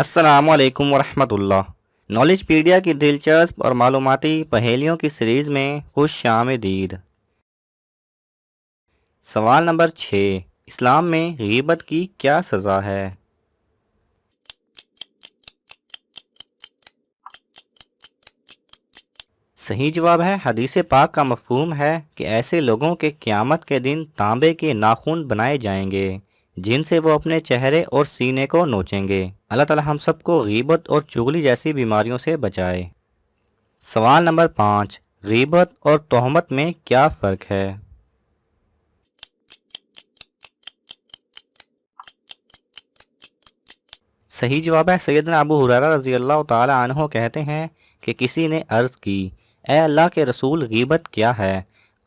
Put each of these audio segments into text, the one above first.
अस्सलाम वालेकुम वरहमतुल्लाह। नॉलेज पीडिया की दिलचस्प और मालूमाती पहेलियों की सीरीज़ में खुश आमदीद। सवाल नंबर 6, इस्लाम में गीबत की क्या सज़ा है? सही जवाब है, हदीस पाक का मफ़हूम है कि ऐसे लोगों के क़यामत के दिन तांबे के नाखून बनाए जाएंगे जिनसे वो अपने चेहरे और सीने को नोचेंगे। अल्लाह ताला हम सबको गीबत और चुगली जैसी बीमारियों से बचाए। सवाल नंबर 5, गीबत और तोहमत में क्या फ़र्क है? सही जवाब है, सैयदना अबू हुरैरा रज़ी अल्लाह ताला अन्हो कहते हैं कि किसी ने अर्ज़ की, ए अल्लाह के रसूल, गीबत क्या है?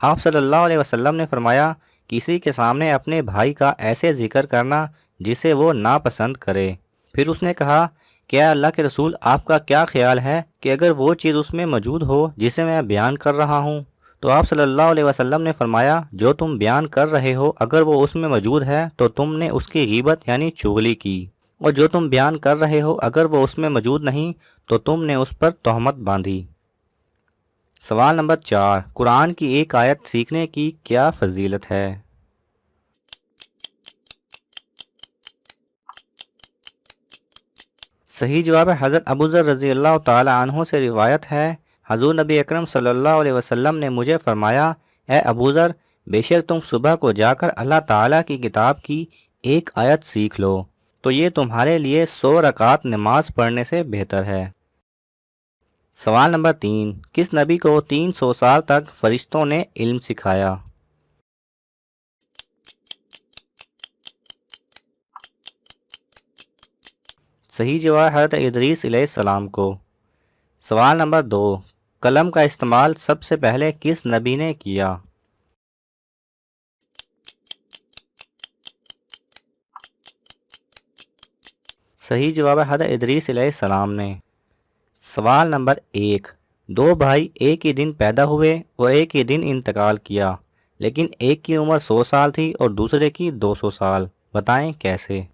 आप सल्लल्लाहु अलैहि वसल्लम ने फरमाया, किसी के सामने अपने भाई का ऐसे जिक्र करना जिसे वो नापसंद करे। फिर उसने कहा, क्या अल्लाह के रसूल, आपका क्या ख्याल है कि अगर वो चीज़ उसमें मौजूद हो जिसे मैं बयान कर रहा हूँ? तो आप सल्लल्लाहु अलैहि वसल्लम ने फरमाया, जो तुम बयान कर रहे हो अगर वो उसमें मौजूद है तो तुमने उसकी गीबत यानी चुगली की, और जो तुम बयान कर रहे हो अगर वो उसमें मौजूद नहीं तो तुमने उस पर तोहमत बांधी। सवाल नंबर 4, कुरान की एक आयत सीखने की क्या फजीलत है? सही जवाब है, हज़रत अबू ज़र रज़ी अल्लाह ताला अन्हो से रिवायत है, हज़ूर नबी अकरम सल्लल्लाहु अलैहि वसल्लम ने मुझे फरमाया, ए अबू ज़र, बेशक तुम सुबह को जाकर अल्लाह ताला की किताब की एक आयत सीख लो तो ये तुम्हारे लिए 100 रकात नमाज पढ़ने से बेहतर है। सवाल नंबर 3, किस नबी को 300 साल तक फरिश्तों ने इल्म सिखाया? सही जवाब है, हज़रत इदरीस अलैहिस्सलाम को। सवाल नंबर 2, कलम का इस्तेमाल सबसे पहले किस नबी ने किया? सही जवाब है, हज़रत इदरीस अलैहिस्सलाम ने। सवाल नंबर 1, दो भाई एक ही दिन पैदा हुए और एक ही दिन इंतकाल किया, लेकिन एक की उम्र 100 साल थी और दूसरे की 200 साल। बताएं कैसे?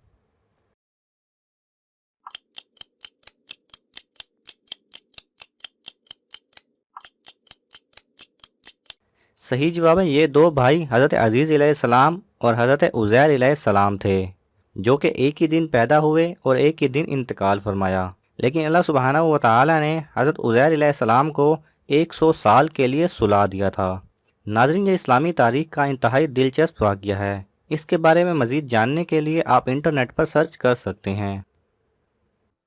सही जवाब है, ये दो भाई हज़रत अजीज़ अलैहिस्सलाम और हज़रत उज़ैर अलैहिस्सलाम थे, जो कि एक ही दिन पैदा हुए और एक ही दिन इंतकाल फरमाया। लेकिन अल्लाह सुब्हानहू व तआला ने हज़रत उज़ैर अलैहिस्सलाम को 100 साल के लिए सुला दिया था। नाज़रीन, ये इस्लामी तारीख़ का इंतहाई दिलचस्प वाक़या है। इसके बारे में मज़ीद जानने के लिए आप इंटरनेट पर सर्च कर सकते हैं।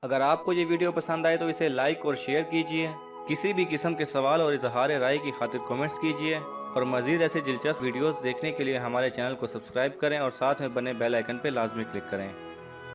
अगर आपको ये वीडियो पसंद आए तो इसे लाइक और शेयर कीजिए। किसी भी किस्म के सवाल और इजहार राय की खातिर कमेंट्स कीजिए, और मज़ीद ऐसे दिलचस्प वीडियोस देखने के लिए हमारे चैनल को सब्सक्राइब करें और साथ में बने बेल आइकन पर लाजमी क्लिक करें।